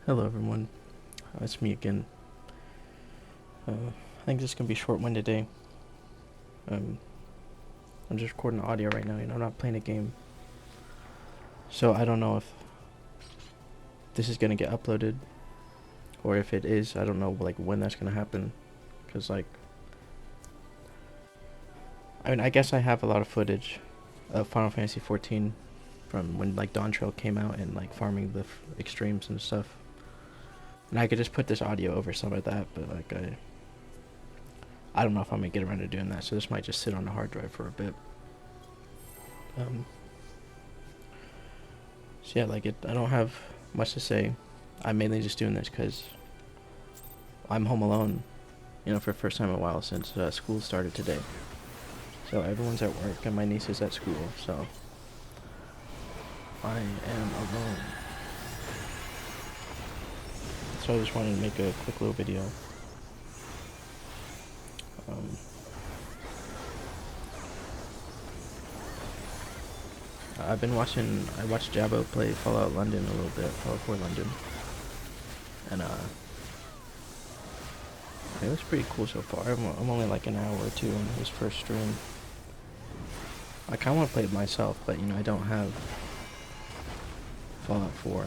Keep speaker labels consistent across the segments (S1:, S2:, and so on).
S1: Hello everyone, it's me again. I think this is gonna be a short one today. Um, I'm just recording audio right now, I'm not playing a game. So I don't know if this is gonna get uploaded, or if it is, I don't know like when that's gonna happen. Cause I guess I have a lot of footage of Final Fantasy 14 from when like Dawn Trail came out and like farming the extremes and stuff. And I could just put this audio over some of that, but like I don't know if I'm gonna get around to doing that, so this might just sit on the hard drive for a bit. Um, so yeah, I don't have much to say. I'm mainly just doing this because I'm home alone, for the first time in a while since school started today. So everyone's at work and my niece is at school, so I am alone. So I just wanted to make a quick little video. I watched Jabbo play Fallout London a little bit, Fallout 4 London. And it was pretty cool so far. I'm only like an hour or two in his first stream. I kind of want to play it myself, but I don't have Fallout 4.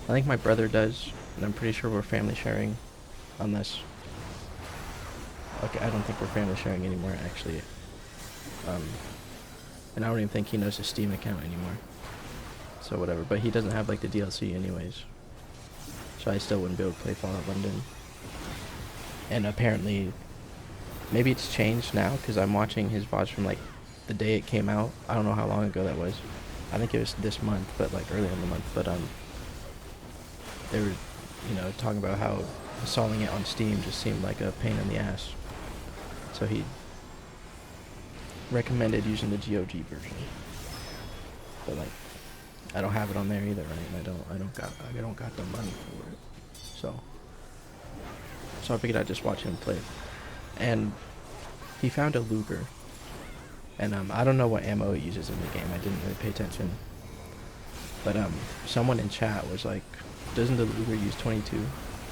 S1: I think my brother does, and I'm pretty sure we're family sharing, unless... Okay, I don't think we're family sharing anymore, actually. And I don't even think he knows his Steam account anymore. So whatever, but he doesn't have like the DLC anyways. So I still wouldn't be able to play Fallout London. And apparently, maybe it's changed now, because I'm watching his VODs from like the day it came out. I don't know how long ago that was. I think it was this month, but like earlier in the month. But they were, talking about how installing it on Steam just seemed like a pain in the ass. So he recommended using the GOG version. But like, I don't have it on there either, right? And I don't got the money for it. So I figured I'd just watch him play. And he found a Luger. And I don't know what ammo it uses in the game. I didn't really pay attention. But someone in chat was like, doesn't the Luger use 22?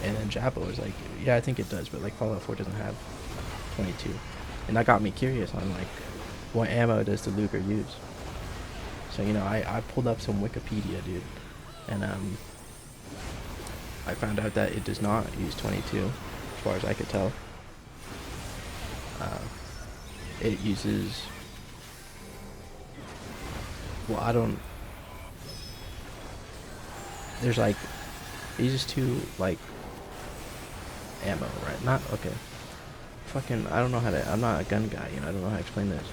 S1: And then Jabba was like, yeah, I think it does, but like Fallout 4 doesn't have 22. And that got me curious on like, what ammo does the Luger use? So I pulled up some Wikipedia, dude, and I found out that it does not use 22, as far as I could tell. It uses, well, I don't, there's like, it uses two, like, ammo, right? Not, okay. Fucking, I don't know how to, I'm not a gun guy, I don't know how to explain this.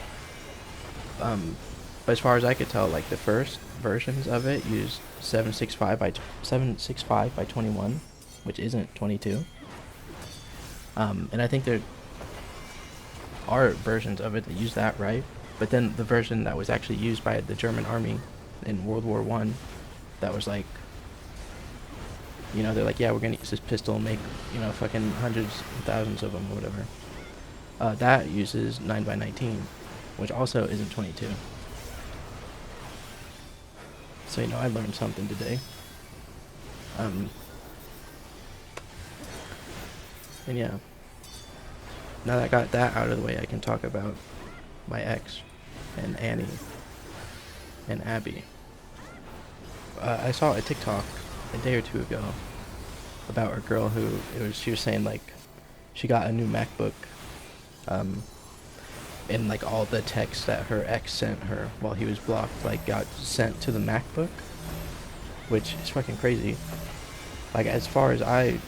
S1: But as far as I could tell, like, the first versions of it used 765 by 21, which isn't 22. And I think there are versions of it that use that, right? But then the version that was actually used by the German army in World War I, that was like, they're like, yeah, we're gonna use this pistol and make, fucking hundreds of thousands of them or whatever. That uses 9 by 19, which also isn't 22. So, I learned something today. And yeah. Now that I got that out of the way, I can talk about my ex, and Annie, and Abby. I saw a TikTok a day or two ago about a girl who, she was saying like, she got a new MacBook, and like all the text that her ex sent her while he was blocked, like got sent to the MacBook, which is fucking crazy. Like as far as I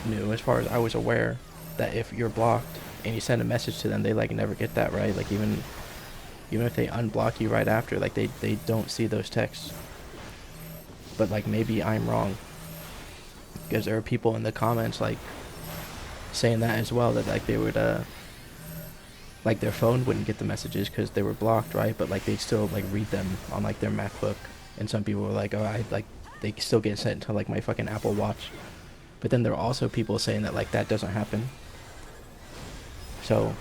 S1: was aware, that if you're blocked and you send a message to them, they like never get that, right? Like even if they unblock you right after, like they don't see those texts. But like maybe I'm wrong, because there are people in the comments like saying that as well, that like they would like their phone wouldn't get the messages because they were blocked, right? But like they'd still like read them on like their MacBook. And some people were like, oh, they still get sent to like my fucking Apple Watch. But then there are also people saying that like that doesn't happen. So,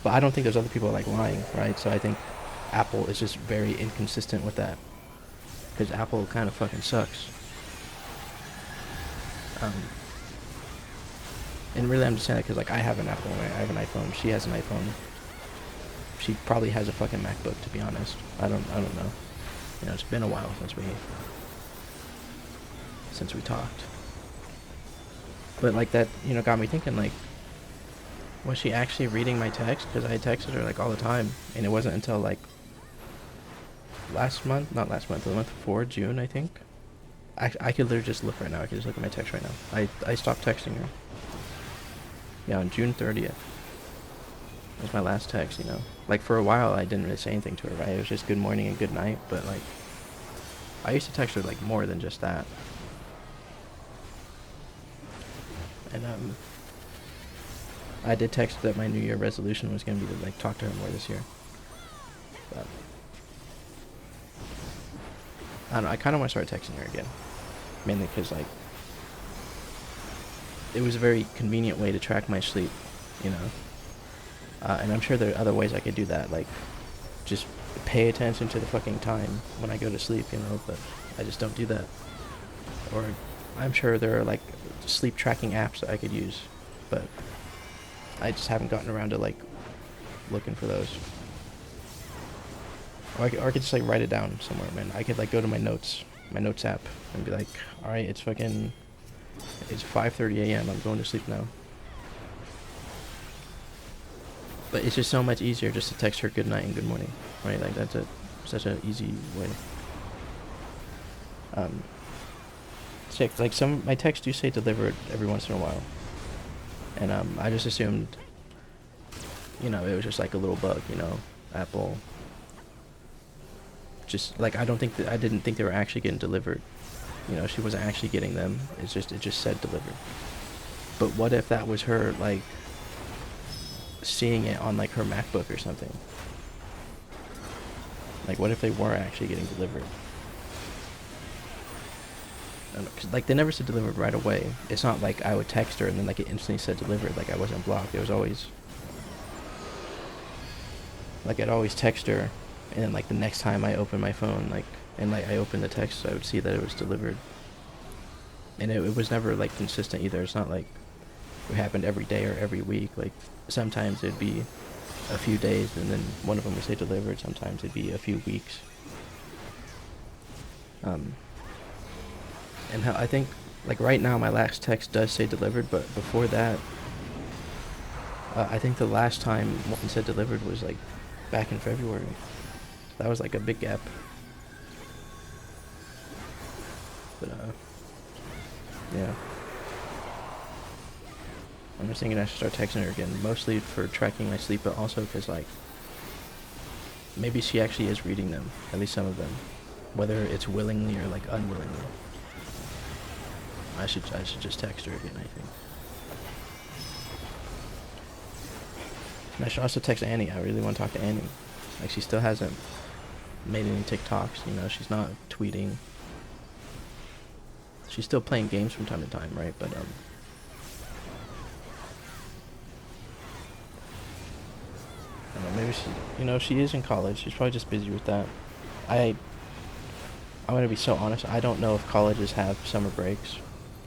S1: but I don't think those other people are like lying, right? So I think Apple is just very inconsistent with that, because Apple kind of fucking sucks. Um, and really, I'm just saying that because like I have an Apple, right? I have an iPhone. She has an iPhone. She probably has a fucking MacBook, to be honest. I don't know. You know, it's been a while since we talked. But like that, you know, got me thinking like, was she actually reading my text? Because I texted her like all the time, and it wasn't until like not last month, the month before, June, I think. I could literally just look right now. I could just look at my text right now. I stopped texting her. Yeah, on June 30th. That was my last text, you know. Like for a while, I didn't really say anything to her, right? It was just good morning and good night, but like, I used to text her like more than just that. And I did text that my New Year resolution was gonna be to like talk to her more this year. But I don't know. I kind of want to start texting her again, mainly because like it was a very convenient way to track my sleep, you know. And I'm sure there are other ways I could do that, like just pay attention to the fucking time when I go to sleep, you know. But I just don't do that. Or I'm sure there are like sleep tracking apps that I could use, but I just haven't gotten around to like looking for those. Or I could just like write it down somewhere, man. I could like go to my notes app, and be like, all right, it's 5:30 a.m. I'm going to sleep now. But it's just so much easier just to text her good night and good morning, right? Like that's such an easy way. So yeah, like my texts do say delivered every once in a while, and I just assumed, you know, it was just like a little bug, you know, Apple. Just like I didn't think they were actually getting delivered. You know, she wasn't actually getting them. It just said delivered. But what if that was her like seeing it on like her MacBook or something? Like what if they were actually getting delivered? I don't know, 'cause, like they never said delivered right away. It's not like I would text her and then like it instantly said delivered. Like I wasn't blocked. It was always like I'd always text her, and then like the next time I opened my phone, like and like I opened the text, I would see that it was delivered. And it was never like consistent either. It's not like it happened every day or every week. Like sometimes it'd be a few days and then one of them would say delivered. Sometimes it'd be a few weeks. And how I think like right now my last text does say delivered, but before that, I think the last time one said delivered was like back in February. That was like a big gap. But yeah. I'm just thinking I should start texting her again, mostly for tracking my sleep, but also because like maybe she actually is reading them, at least some of them, whether it's willingly or like unwillingly. I should just text her again, I think. And I should also text Annie. I really want to talk to Annie. Like she still hasn't made any TikToks, you know, she's not tweeting. She's still playing games from time to time, right? But I don't know, maybe she is in college. She's probably just busy with that. I'm gonna be so honest. I don't know if colleges have summer breaks.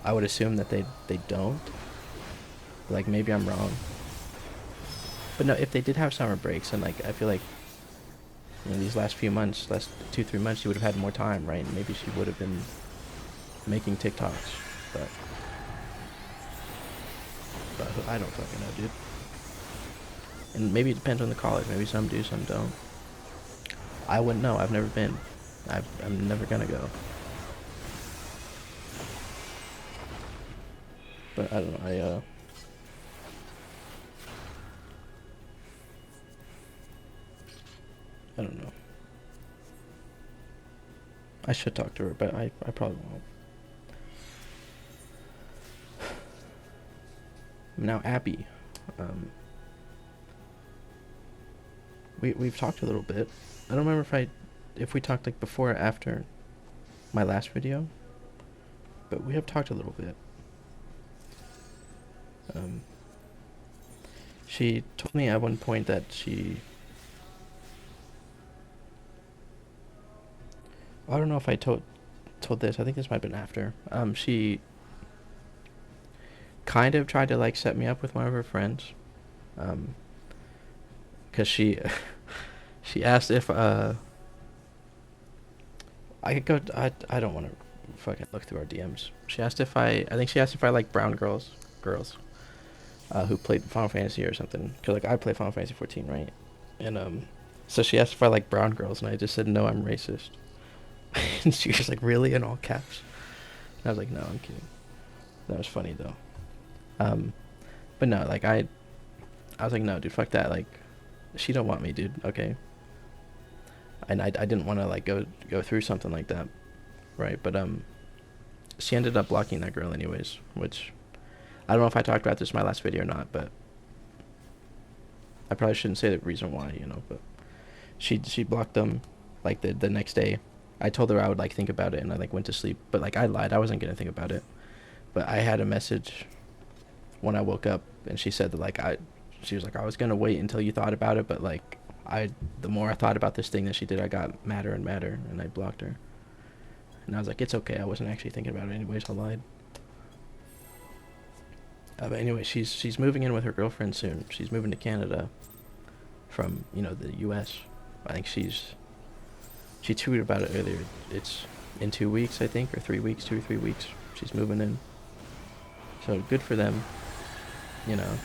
S1: I would assume that they don't. Like maybe I'm wrong. But no, if they did have summer breaks, and like I feel like, you know, these last 2-3 months, she would have had more time, right? And maybe she would have been making TikToks, but I don't fucking know, dude. And maybe it depends on the college. Maybe some do, some don't. I wouldn't know. I've never been. I'm never gonna go. But I don't know. I don't know. I should talk to her, but I probably won't. Now Abby, we've talked a little bit. I don't remember if we talked like before or after my last video, but we have talked a little bit. She told me at one point that I don't know if I told this. I think this might have been after. She kind of tried to like set me up with one of her friends, because she she asked if I could go. I don't want to fucking look through our DMs. She asked if I think she asked if I like brown girls who played Final Fantasy or something. Cause like I play Final Fantasy 14, right? And so she asked if I like brown girls, and I just said no, I'm racist. And she was like, really, in all caps. And I was like, no, I'm kidding. That was funny though. But no, like I was like, no, dude, fuck that. Like, she don't want me, dude. Okay. And I didn't want to like go through something like that, right? But she ended up blocking that girl anyways, which I don't know if I talked about this in my last video or not, but I probably shouldn't say the reason why, you know. But she blocked them like the next day. I told her I would like think about it, and I like went to sleep, but like I lied, I wasn't gonna think about it. But I had a message when I woke up, and she said that like she was like, I was gonna wait until you thought about it, but like the more I thought about this thing that she did, I got madder and madder, and I blocked her. And I was like, it's okay, I wasn't actually thinking about it anyways, I lied. But anyway, she's moving in with her girlfriend soon. She's moving to Canada from, you know, the US. I think she tweeted about it earlier. It's in 2 weeks, I think, or 3 weeks, 2 or 3 weeks. She's moving in. So good for them, you know.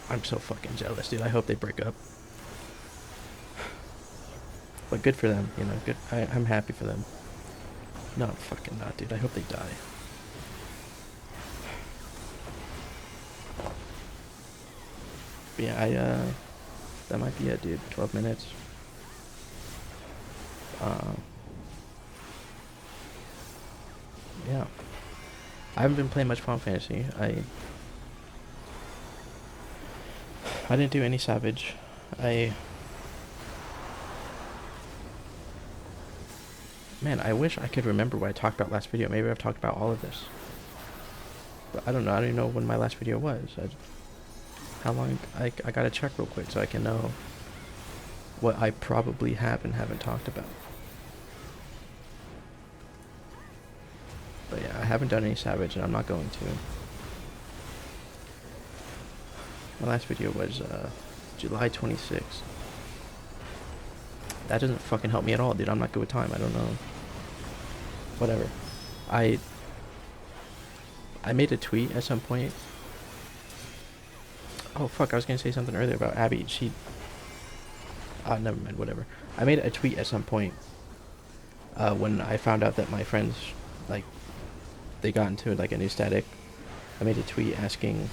S1: I'm so fucking jealous, dude. I hope they break up. But good for them, you know. Good. I'm happy for them. No, I'm fucking not, dude. I hope they die. But yeah, that might be it, dude. 12 minutes. Yeah. I haven't been playing much Final Fantasy. I didn't do any Savage. Man, I wish I could remember what I talked about last video. Maybe I've talked about all of this. But I don't know. I don't even know when my last video was. How long? I gotta check real quick so I can know what I probably have and haven't talked about. But yeah, I haven't done any Savage, and I'm not going to. My last video was July 26th. That doesn't fucking help me at all, dude. I'm not good with time. I don't know. Whatever. I made a tweet at some point. Oh fuck, I was gonna say something earlier about Abby. Never mind, whatever. I made a tweet at some point when I found out that my friends, like, they got into like a new static. I made a tweet asking,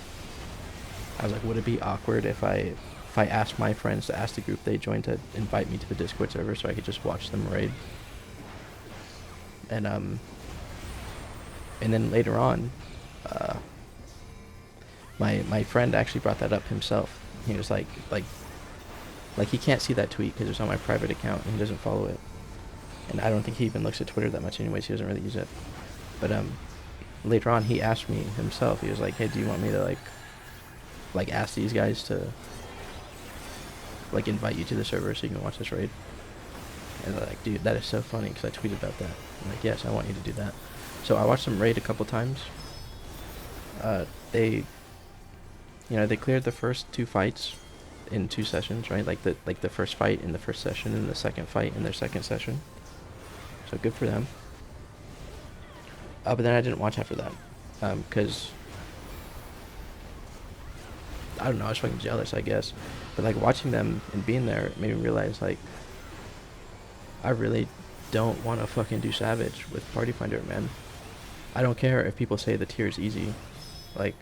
S1: I was like, would it be awkward if I asked my friends to ask the group they joined to invite me to the Discord server so I could just watch them raid? And then later on, my friend actually brought that up himself. He was like he can't see that tweet because it's on my private account and he doesn't follow it. And I don't think he even looks at Twitter that much anyways. He doesn't really use it. But later on, he asked me himself. He was like, hey, do you want me to like ask these guys to like invite you to the server so you can watch this raid? And they're like, dude, that is so funny because I tweeted about that. I'm like, yes, I want you to do that. So I watched them raid a couple times. They cleared the first 2 fights in 2 sessions, right? Like the first fight in the first session and the second fight in their second session. So good for them. But then I didn't watch after that, because I don't know, I was fucking jealous, I guess. But like watching them and being there made me realize like I really don't want to fucking do Savage with Party Finder, man. I don't care if people say the tier is easy. Like,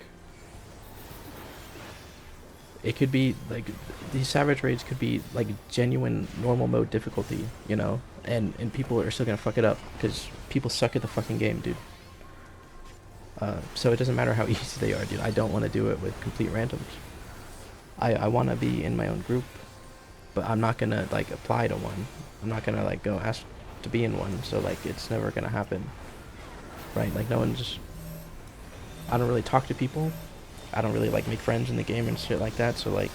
S1: it could be like these Savage raids could be like genuine normal mode difficulty, you know, and people are still gonna fuck it up because people suck at the fucking game, dude. So it doesn't matter how easy they are, dude. I don't want to do it with complete randoms. I want to be in my own group, but I'm not gonna like apply to one. I'm not gonna like go ask to be in one, so like it's never gonna happen, right? Like I don't really talk to people. I don't really like make friends in the game and shit like that, so like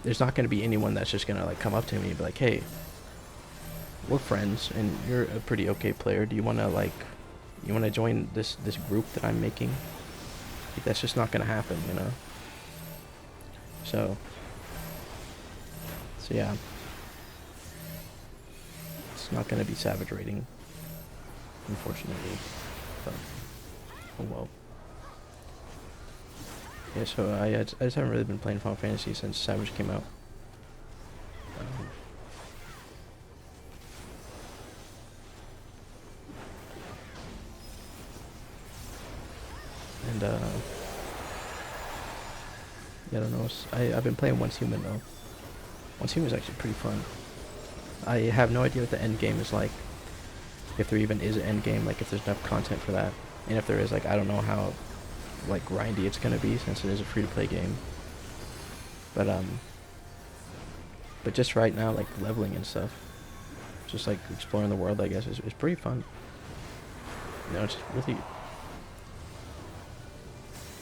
S1: there's not gonna be anyone that's just gonna like come up to me and be like, hey, we're friends and you're a pretty okay player, do you want to like, You want to join this group that I'm making? Like, that's just not gonna happen, you know. So yeah, it's not gonna be Savage rating, unfortunately. But oh well. Yeah, so I just haven't really been playing Final Fantasy since Savage came out. Um, and yeah, I don't know. I've been playing Once Human though. Once Human is actually pretty fun. I have no idea what the end game is like. If there even is an end game, like if there's enough content for that, and if there is, like I don't know how like grindy it's gonna be since it is a free-to-play game. But just right now, like leveling and stuff, just like exploring the world, I guess is pretty fun. You know, it's really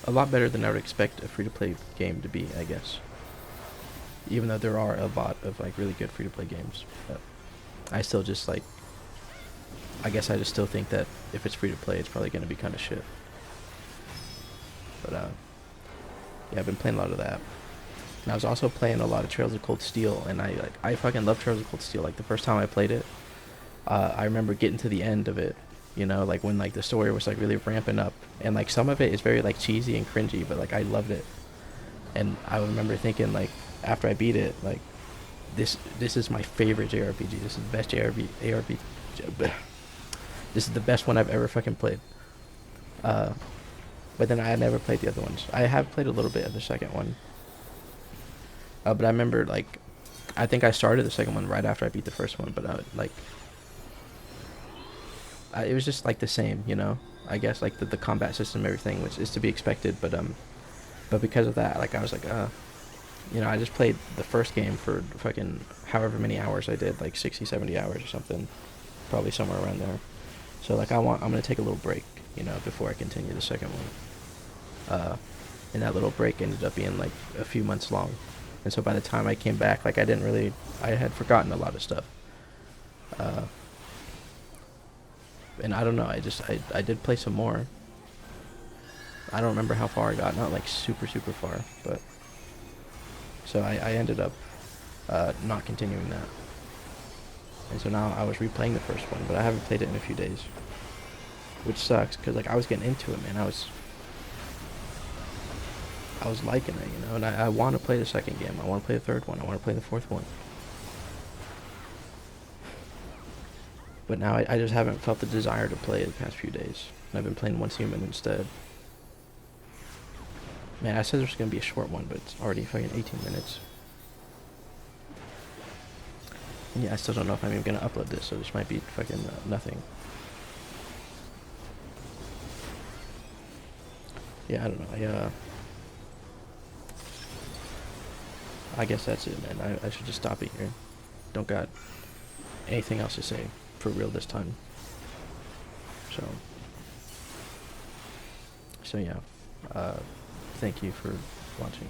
S1: a lot better than I would expect a free-to-play game to be, I guess. Even though there are a lot of like really good free-to-play games, but I still just like, I guess I just still think that if it's free-to-play, it's probably gonna be kind of shit. But yeah, I've been playing a lot of that. And I was also playing a lot of Trails of Cold Steel, and I fucking love Trails of Cold Steel. Like the first time I played it, I remember getting to the end of it, you know, like when like the story was like really ramping up, and like some of it is very like cheesy and cringy, but like I loved it. And I remember thinking like after I beat it, like this is my favorite JRPG. This is the best ARPG. This is the best one I've ever fucking played. But then I had never played the other ones. I have played a little bit of the second one. But I remember, like, I think I started the second one right after I beat the first one, but, it was just, like, the same, you know? I guess, like, the combat system, everything, which is to be expected, but because of that, like, I was like, you know, I just played the first game for fucking however many hours I did, like 60, 70 hours or something, probably somewhere around there. So, like, I'm gonna take a little break, you know, before I continue the second one. And that little break ended up being, like, a few months long. And so by the time I came back, like, I had forgotten a lot of stuff. And I don't know, I did play some more. I don't remember how far I got, not like super, super far, but. So I ended up not continuing that. And so now I was replaying the first one, but I haven't played it in a few days. Which sucks, because like I was getting into it, man. I was liking it, you know, and I want to play the second game. I want to play the third one. I want to play the fourth one. But now I just haven't felt the desire to play it the past few days. And I've been playing Once Human instead. Man, I said there's going to be a short one, but it's already fucking 18 minutes. And yeah, I still don't know if I'm even going to upload this, so this might be fucking nothing. Yeah, I don't know. I guess that's it, man. I should just stop it here. Don't got anything else to say for real this time. So yeah. Thank you for watching.